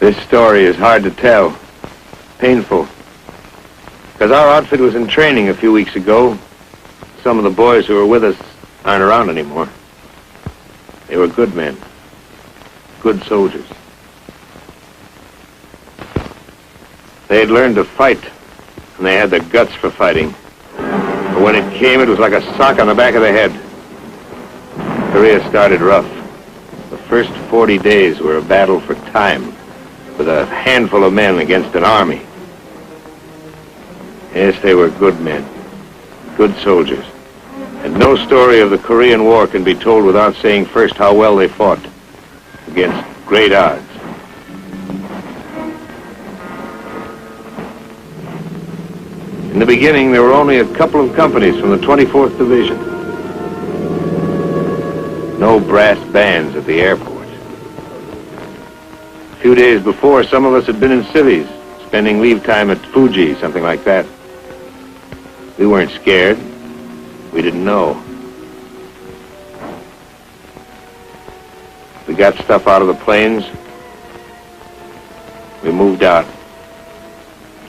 This story is hard to tell. Painful. Because our outfit was in training a few weeks ago. Some of the boys who were with us aren't around anymore. They were good men. Good soldiers. They had learned to fight, and they had the guts for fighting. But when it came, it was like a sock on the back of the head. Korea started rough. The first 40 days were a battle for time, with a handful of men against an army. Yes, they were good men, good soldiers. And no story of the Korean War can be told without saying first how well they fought against great odds. In the beginning, there were only a couple of companies from the 24th Division. No brass bands at the airport. A few days before, some of us had been in cities, spending leave time at Fuji, something like that. We weren't scared. We didn't know. We got stuff out of the planes. We moved out.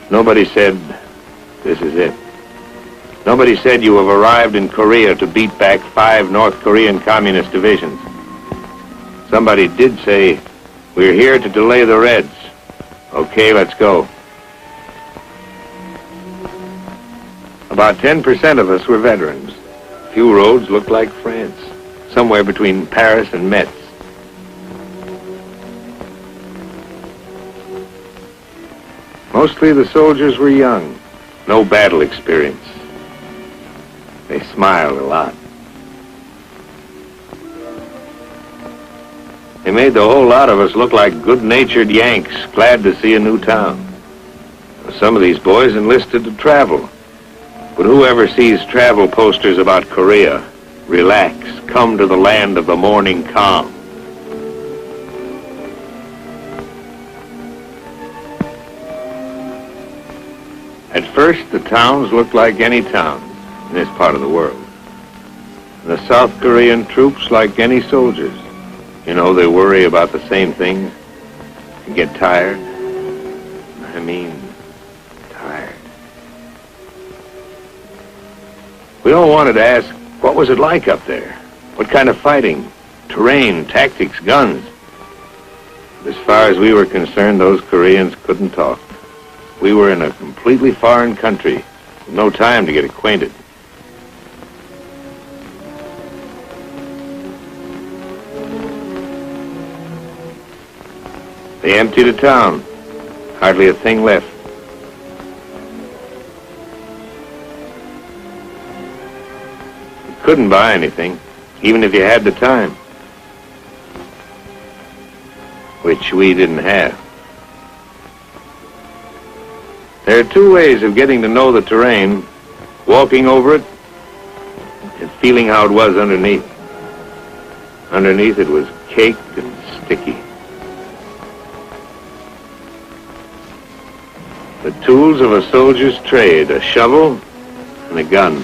Nobody said, "This is it." Nobody said, "You have arrived in Korea to beat back 5 North Korean communist divisions." Somebody did say, "We're here to delay the Reds." Okay, let's go. About 10% of us were veterans. Few roads looked like France, somewhere between Paris and Metz. Mostly the soldiers were young, no battle experience. They smiled a lot. They made the whole lot of us look like good-natured Yanks, glad to see a new town. Some of these boys enlisted to travel. But whoever sees travel posters about Korea, relax, come to the land of the morning calm. At first, the towns looked like any towns in this part of the world. And the South Korean troops like any soldiers. You know, they worry about the same things and get tired. I mean, tired. We all wanted to ask, what was it like up there? What kind of fighting? Terrain, tactics, guns? As far as we were concerned, those Koreans couldn't talk. We were in a completely foreign country, with no time to get acquainted. They emptied a town. Hardly a thing left. You couldn't buy anything, even if you had the time. Which we didn't have. There are 2 ways of getting to know the terrain: walking over it and feeling how it was underneath. Underneath it was caked and sticky. The tools of a soldier's trade: a shovel and a gun.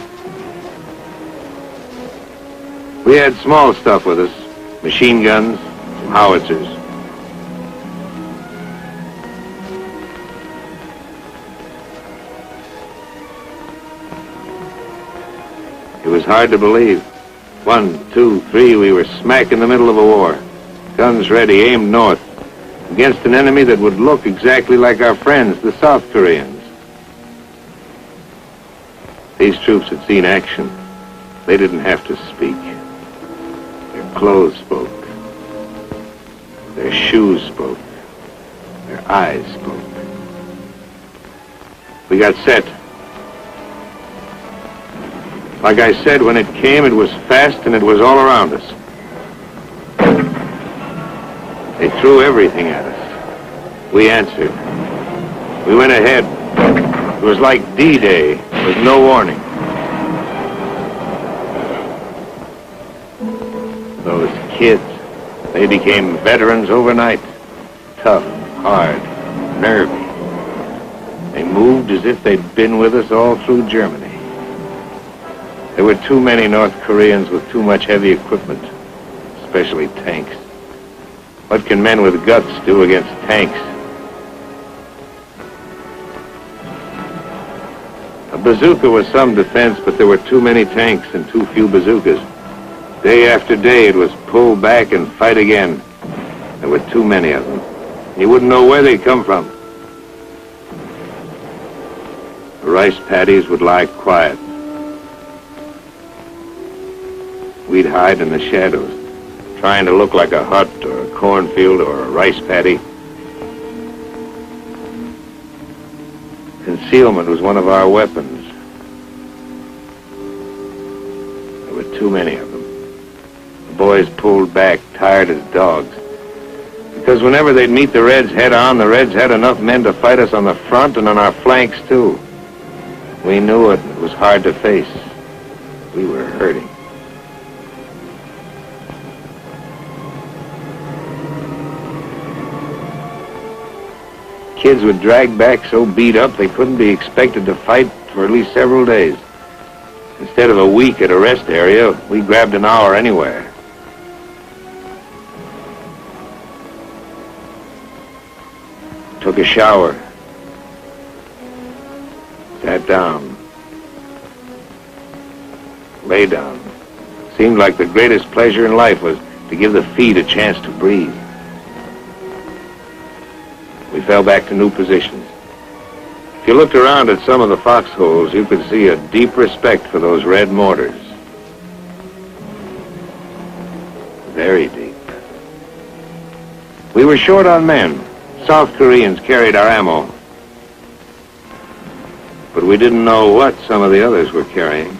We had small stuff with us: machine guns, some howitzers. It was hard to believe. 1, 2, 3, we were smack in the middle of a war. Guns ready, aimed north, against an enemy that would look exactly like our friends, the South Koreans. These troops had seen action. They didn't have to speak. Their clothes spoke. Their shoes spoke. Their eyes spoke. We got set. Like I said, when it came, it was fast and it was all around us. They threw everything at us. We answered. We went ahead. It was like D-Day, with no warning. Those kids, they became veterans overnight. Tough, hard, nervy. They moved as if they'd been with us all through Germany. There were too many North Koreans with too much heavy equipment, especially tanks. What can men with guts do against tanks? bazooka was some defense, but there were too many tanks and too few bazookas. Day after day, it was pull back and fight again. There were too many of them. You wouldn't know where they'd come from. The rice paddies would lie quiet. We'd hide in the shadows, trying to look like a hut or a cornfield or a rice paddy. Concealment was one of our weapons. There were too many of them. The boys pulled back, tired as dogs. Because whenever they'd meet the Reds head-on, the Reds had enough men to fight us on the front and on our flanks, too. We knew it. It was hard to face. We were hurting. Kids would drag back so beat up they couldn't be expected to fight for at least several days. Instead of a week at a rest area, we grabbed an hour anywhere. Took a shower. Sat down. Lay down. Seemed like the greatest pleasure in life was to give the feet a chance to breathe. We fell back to new positions. If you looked around at some of the foxholes, you could see a deep respect for those red mortars. Very deep. We were short on men. South Koreans carried our ammo. But we didn't know what some of the others were carrying.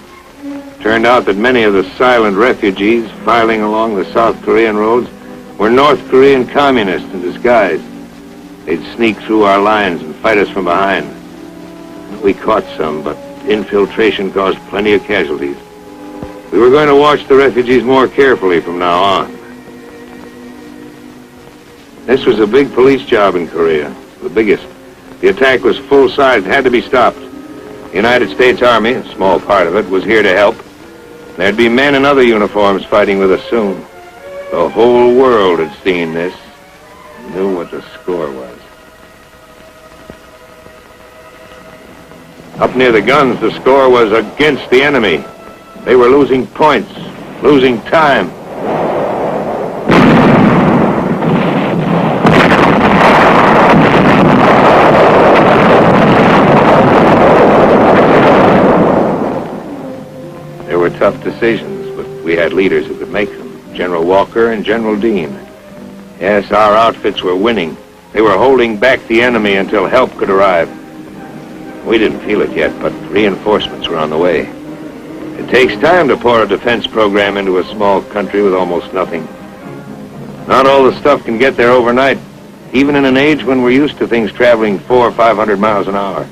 Turned out that many of the silent refugees filing along the South Korean roads were North Korean communists in disguise. They'd sneak through our lines and fight us from behind. We caught some, but infiltration caused plenty of casualties. We were going to watch the refugees more carefully from now on. This was a big police job in Korea, the biggest. The attack was full-sized, had to be stopped. The United States Army, a small part of it, was here to help. There'd be men in other uniforms fighting with us soon. The whole world had seen this, knew what the score was. Up near the guns, the score was against the enemy. They were losing points, losing time. There were tough decisions, but we had leaders who could make them. General Walker and General Dean. Yes, our outfits were winning. They were holding back the enemy until help could arrive. We didn't feel it yet, but reinforcements were on the way. It takes time to pour a defense program into a small country with almost nothing. Not all the stuff can get there overnight, even in an age when we're used to things traveling 400 or 500 miles an hour.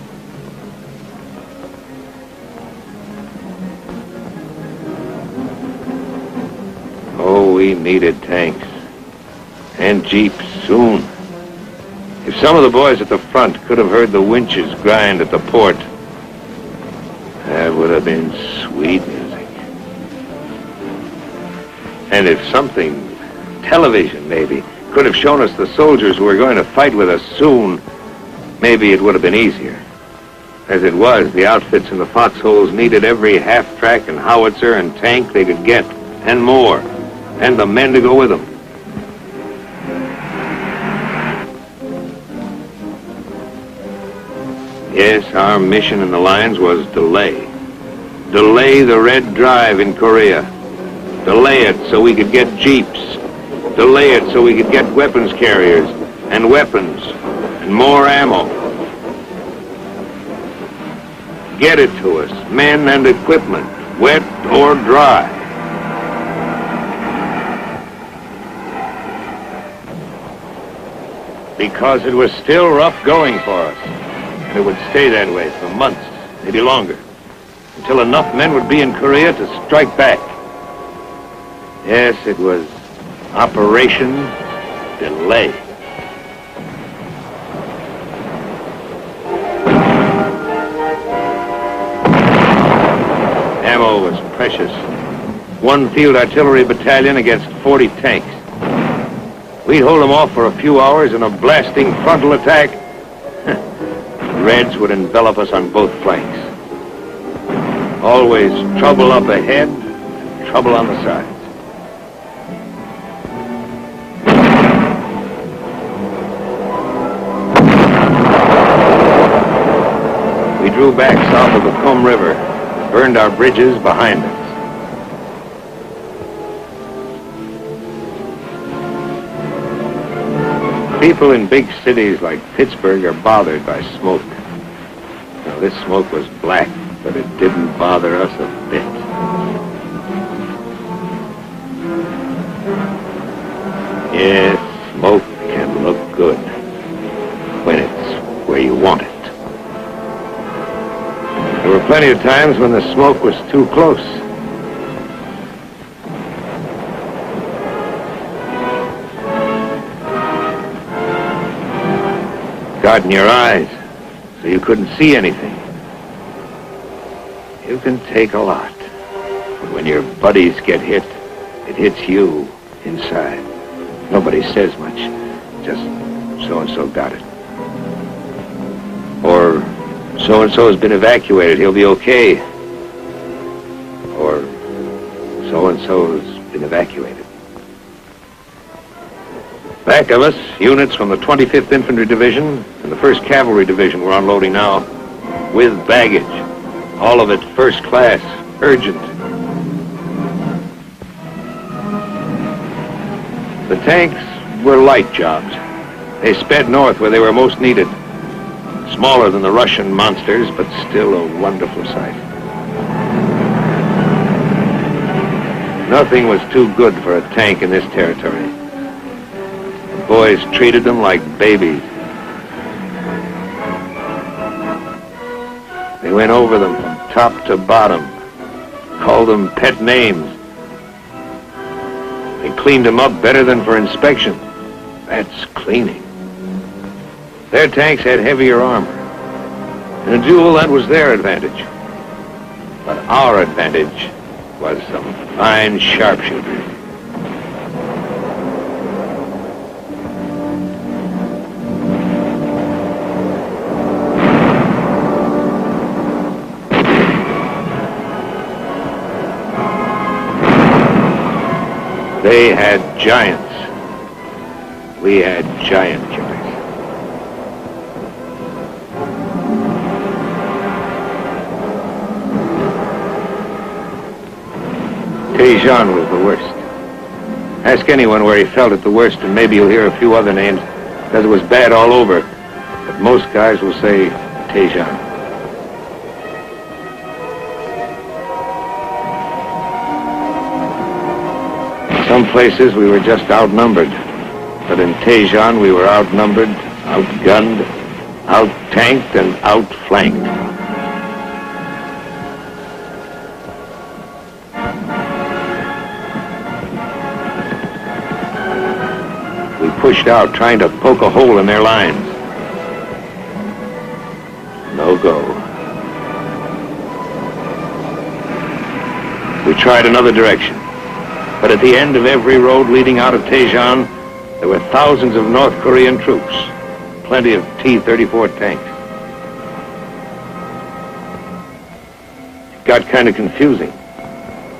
Oh, we needed tanks. And jeeps soon. If some of the boys at the front could have heard the winches grind at the port, that would have been sweet music. And if something, television maybe, could have shown us the soldiers who were going to fight with us soon, maybe it would have been easier. As it was, the outfits in the foxholes needed every half-track and howitzer and tank they could get, and more, and the men to go with them. Yes, our mission in the lines was delay. Delay the Red Drive in Korea. Delay it so we could get jeeps. Delay it so we could get weapons carriers and weapons and more ammo. Get it to us, men and equipment, wet or dry. Because it was still rough going for us. And it would stay that way for months, maybe longer, until enough men would be in Korea to strike back. Yes, it was Operation Delay. Ammo was precious. One field artillery battalion against 40 tanks. We'd hold them off for a few hours in a blasting frontal attack. Reds would envelop us on both flanks. Always trouble up ahead, trouble on the sides. We drew back south of the Kum River, burned our bridges behind us. People in big cities like Pittsburgh are bothered by smoke. Now, this smoke was black, but it didn't bother us a bit. Yes, smoke can look good when it's where you want it. There were plenty of times when the smoke was too close. Got in your eyes, so you couldn't see anything. You can take a lot. But when your buddies get hit, it hits you inside. Nobody says much. Just so-and-so got it. Or so-and-so has been evacuated. He'll be okay. Or so-and-so has been evacuated. Back of us, units from the 25th Infantry Division and the 1st Cavalry Division were unloading now, with baggage. All of it first class, urgent. The tanks were light jobs. They sped north where they were most needed. Smaller than the Russian monsters, but still a wonderful sight. Nothing was too good for a tank in this territory. The boys treated them like babies. They went over them from top to bottom, called them pet names. They cleaned them up better than for inspection. That's cleaning. Their tanks had heavier armor. In a duel, that was their advantage. But our advantage was some fine sharpshooters. They had giants. We had giant killers. Tejan was the worst. Ask anyone where he felt it the worst, and maybe you'll hear a few other names, because it was bad all over. But most guys will say Tejan. Some places we were just outnumbered, but in Tejan we were outnumbered, outgunned, out-tanked, and outflanked. We pushed out, trying to poke a hole in their lines. No go. We tried another direction. But at the end of every road leading out of Tejan, there were thousands of North Korean troops, plenty of T-34 tanks. It got kind of confusing.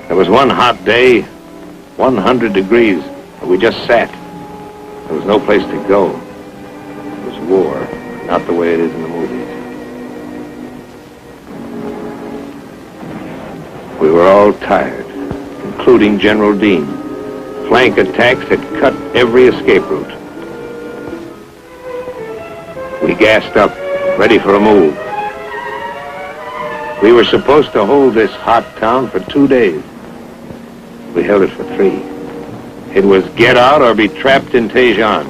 There was one hot day, 100 degrees, and we just sat. There was no place to go. It was war, not the way it is in the movies. We were all tired, including General Dean. Flank attacks had cut every escape route. We gassed up, ready for a move. We were supposed to hold this hot town for 2 days. We held it for 3. It was get out or be trapped in Tejan.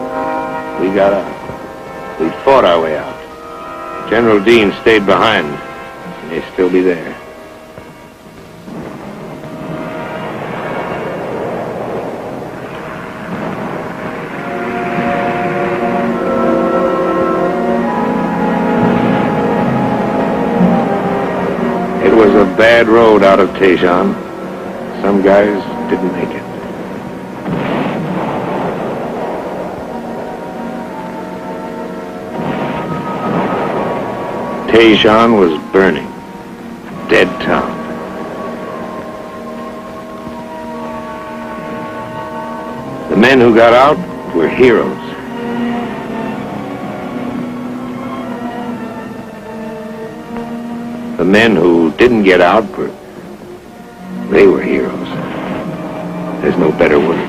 We got out. We fought our way out. General Dean stayed behind. He may still be there. It was a bad road out of Tejan. Some guys didn't make it. Tejan was burning. A dead town. The men who got out were heroes. The men who didn't get out they were heroes. There's no better word.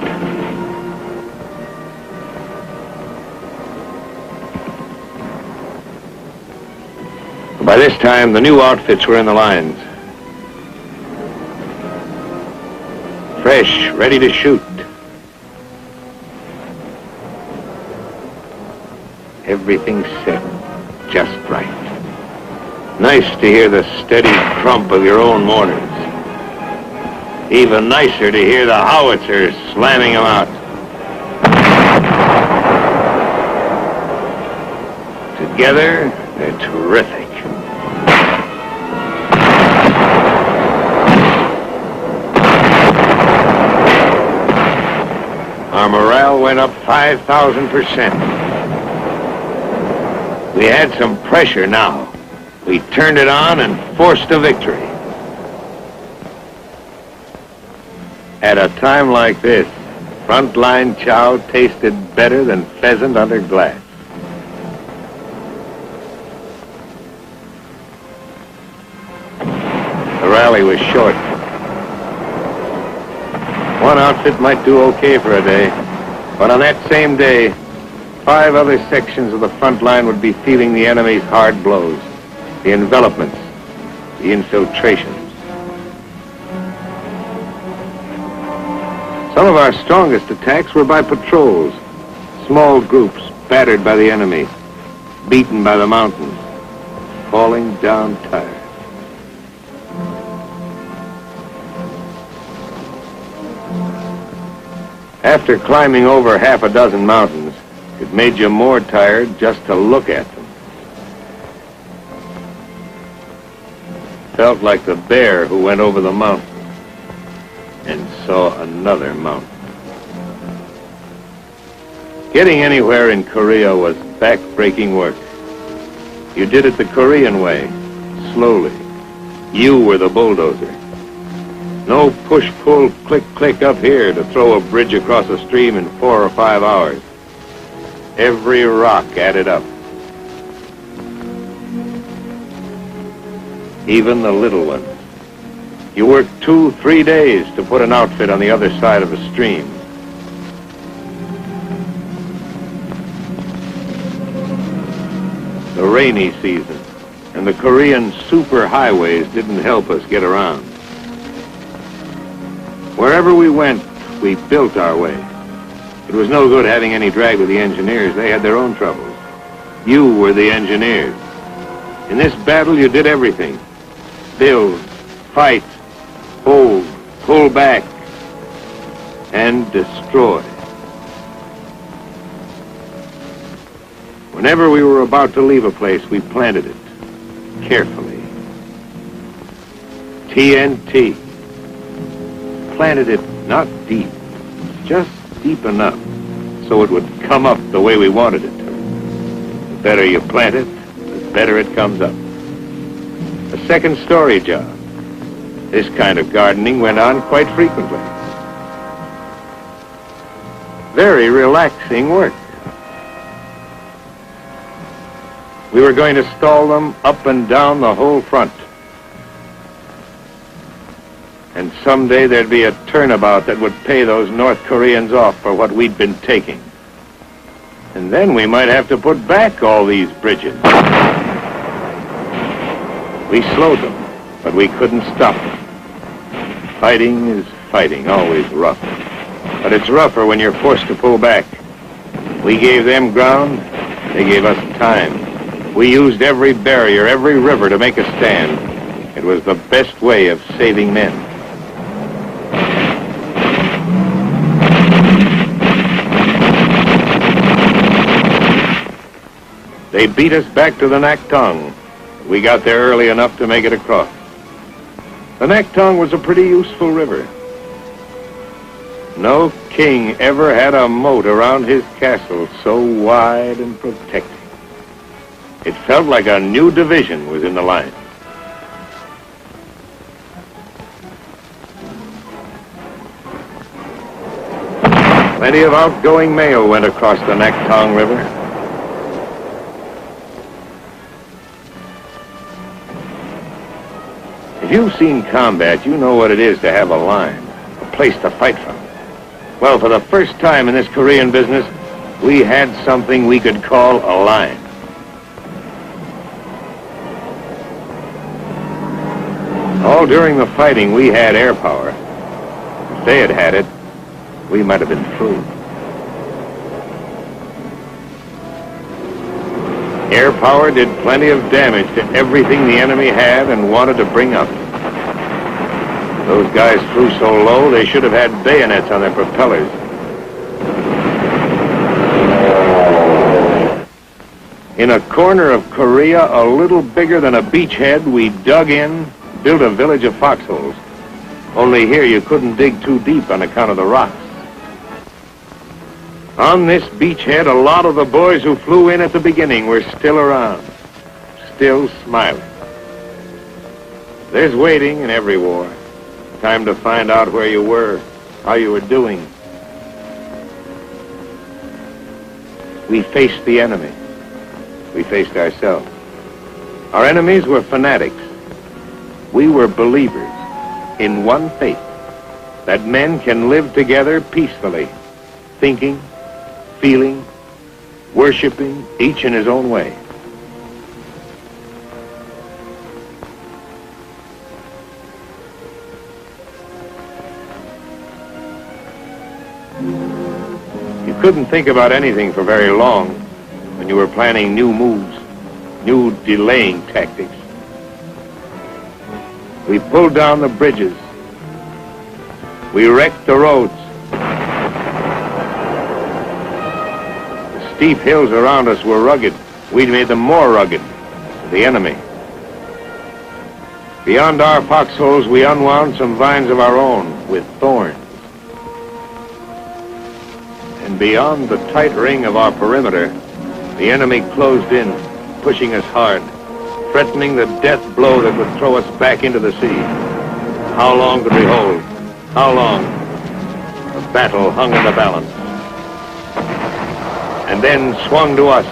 By this time, the new outfits were in the lines. Fresh, ready to shoot. Everything set just right. Nice to hear the steady crump of your own mortars. Even nicer to hear the howitzers slamming them out. Together, they're terrific. Our morale went up 5,000%. We had some pressure now. We turned it on and forced a victory. At a time like this, frontline chow tasted better than pheasant under glass. The rally was short. One outfit might do okay for a day, but on that same day, 5 other sections of the front line would be feeling the enemy's hard blows, the envelopments, the infiltrations. Some of our strongest attacks were by patrols, small groups battered by the enemy, beaten by the mountains, falling down tired. After climbing over half a dozen mountains, it made you more tired just to look at them. Felt like the bear who went over the mountain and saw another mountain. Getting anywhere in Korea was back-breaking work. You did it the Korean way, slowly. You were the bulldozer. No push-pull, click-click up here to throw a bridge across a stream in 4 or 5 hours. Every rock added up. Even the little ones. You worked 2-3 days to put an outfit on the other side of a stream. The rainy season and the Korean super highways didn't help us get around. Wherever we went, we built our way. It was no good having any drag with the engineers. They had their own troubles. You were the engineers. In this battle, you did everything. Build, fight, hold, pull back, and destroy. Whenever we were about to leave a place, we planted it carefully. TNT. Planted it not deep, just deep enough so it would come up the way we wanted it to. The better you plant it, the better it comes up. A second-story job. This kind of gardening went on quite frequently. Very relaxing work. We were going to stall them up and down the whole front. And someday there'd be a turnabout that would pay those North Koreans off for what we'd been taking. And then we might have to put back all these bridges. We slowed them, but we couldn't stop them. Fighting is fighting, always rough. But it's rougher when you're forced to pull back. We gave them ground, they gave us time. We used every barrier, every river to make a stand. It was the best way of saving men. They beat us back to the Naktong. We got there early enough to make it across. The Naktong was a pretty useful river. No king ever had a moat around his castle so wide and protecting. It felt like a new division was in the line. Plenty of outgoing mail went across the Naktong River. If you've seen combat, you know what it is to have a line, a place to fight from. Well, for the first time in this Korean business, we had something we could call a line. All during the fighting, we had air power. If they had had it, we might have been through. Air power did plenty of damage to everything the enemy had and wanted to bring up. Those guys flew so low, they should have had bayonets on their propellers. In a corner of Korea, a little bigger than a beachhead, we dug in, built a village of foxholes. Only here you couldn't dig too deep on account of the rocks. On this beachhead, a lot of the boys who flew in at the beginning were still around, still smiling. There's waiting in every war. Time to find out where you were, how you were doing. We faced the enemy. We faced ourselves. Our enemies were fanatics. We were believers in one faith, that men can live together peacefully, thinking, feeling, worshiping, each in his own way. You couldn't think about anything for very long when you were planning new moves, new delaying tactics. We pulled down the bridges. We wrecked the roads. The steep hills around us were rugged. We made them more rugged to the enemy. Beyond our foxholes, we unwound some vines of our own with thorns. And beyond the tight ring of our perimeter, the enemy closed in, pushing us hard, threatening the death blow that would throw us back into the sea. How long could we hold? How long? The battle hung in the balance. And then swung to us.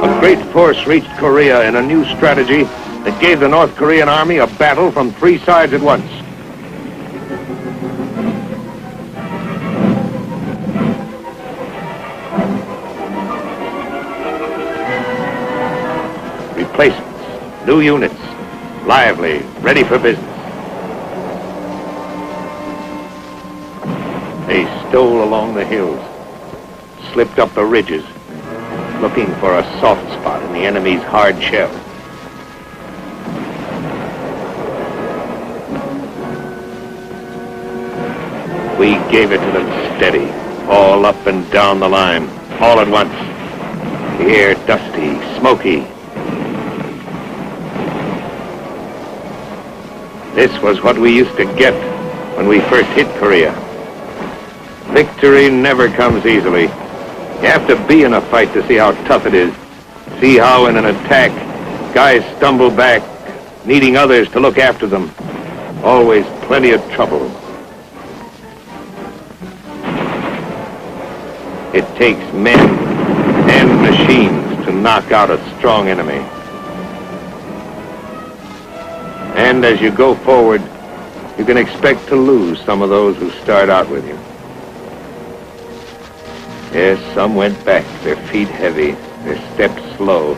A great force reached Korea in a new strategy that gave the North Korean army a battle from three sides at once. Replacements, new units, lively, ready for business. They stole along the hills, slipped up the ridges, looking for a soft spot in the enemy's hard shell. We gave it to them steady, all up and down the line, all at once. The air dusty, smoky. This was what we used to get when we first hit Korea. Victory never comes easily. You have to be in a fight to see how tough it is. See how in an attack, guys stumble back, needing others to look after them. Always plenty of trouble. It takes men and machines to knock out a strong enemy. And as you go forward, you can expect to lose some of those who start out with you. Yes, some went back, their feet heavy, their steps slow.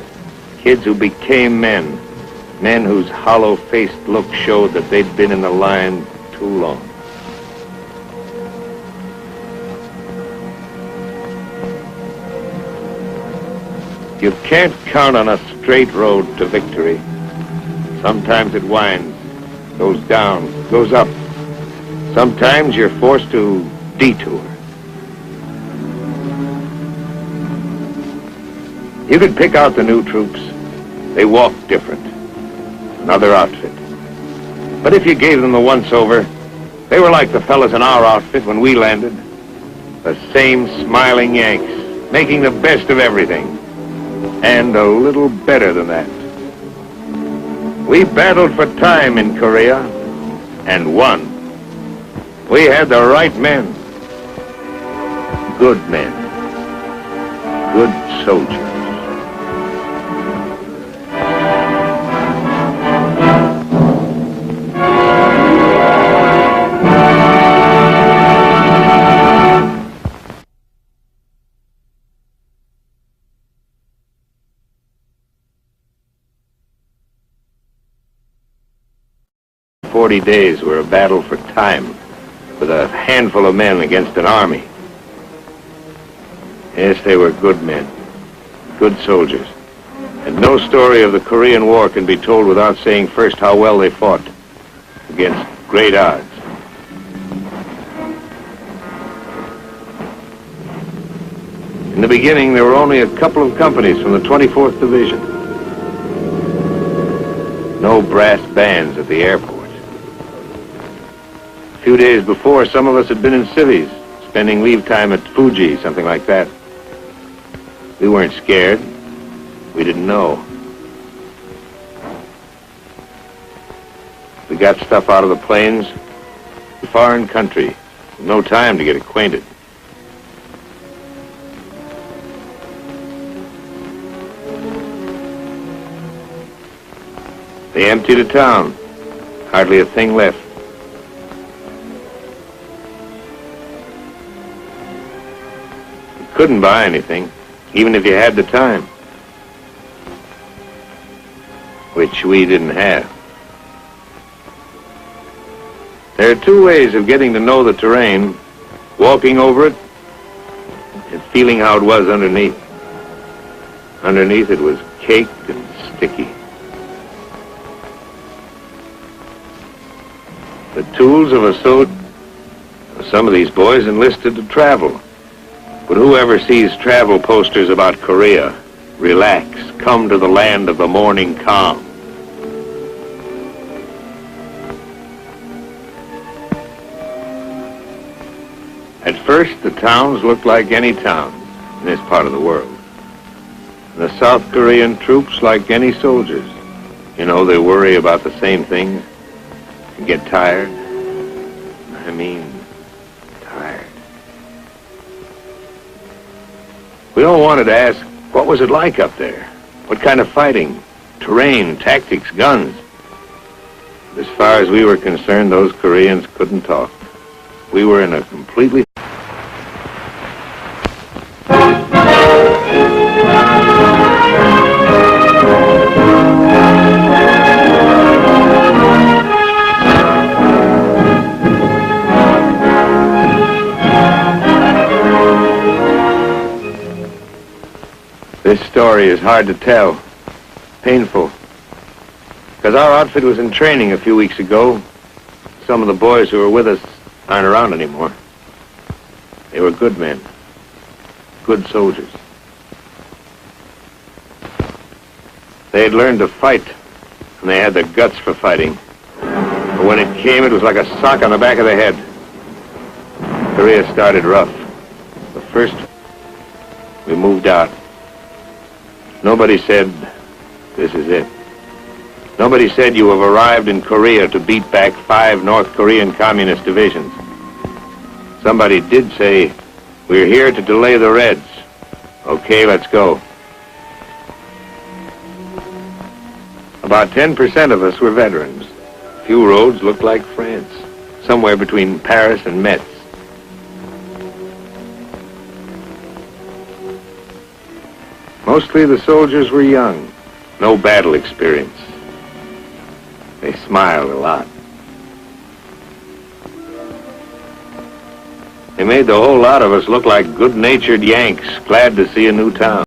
Kids who became men, men whose hollow-faced look showed that they'd been in the line too long. You can't count on a straight road to victory. Sometimes it winds, goes down, goes up. Sometimes you're forced to detour. You could pick out the new troops. They walk different. Another outfit. But if you gave them the once-over, they were like the fellas in our outfit when we landed. The same smiling Yanks, making the best of everything. And a little better than that. We battled for time in Korea, and won. We had the right men. Good men. Good soldiers. "40 days were a battle for time, with a handful of men against an army." Yes, they were good men, good soldiers. And no story of the Korean War can be told without saying first how well they fought against great odds. In the beginning, there were only a couple of companies from the 24th Division. No brass bands at the airport. A few days before, some of us had been in cities, spending leave time at Fuji, something like that. We weren't scared. We didn't know. We got stuff out of the planes, foreign country, no time to get acquainted. They emptied a town, hardly a thing left. You couldn't buy anything, even if you had the time, which we didn't have. There are two ways of getting to know the terrain: walking over it and feeling how it was underneath. Underneath it was caked and sticky. The tools of a soldier. Some of these boys enlisted to travel. But whoever sees travel posters about Korea, relax, come to the land of the morning calm. At first, the towns looked like any towns in this part of the world. The South Korean troops like any soldiers. You know, they worry about the same things and get tired. I mean, tired. We all wanted to ask, what was it like up there? What kind of fighting? Terrain, tactics, guns? As far as we were concerned, those Koreans couldn't talk. We were in a completely... This story is hard to tell, painful, because our outfit was in training a few weeks ago. Some of the boys who were with us aren't around anymore. They were good men, good soldiers. They had learned to fight, and they had the guts for fighting. But when it came, it was like a sock on the back of the head. Korea started rough. But first, we moved out. Nobody said, this is it. Nobody said you have arrived in Korea to beat back 5 North Korean communist divisions. Somebody did say, we're here to delay the Reds. Okay, let's go. About 10% of us were veterans. Few roads looked like France, somewhere between Paris and Metz. Mostly the soldiers were young, no battle experience. They smiled a lot. They made the whole lot of us look like good-natured Yanks, glad to see a new town.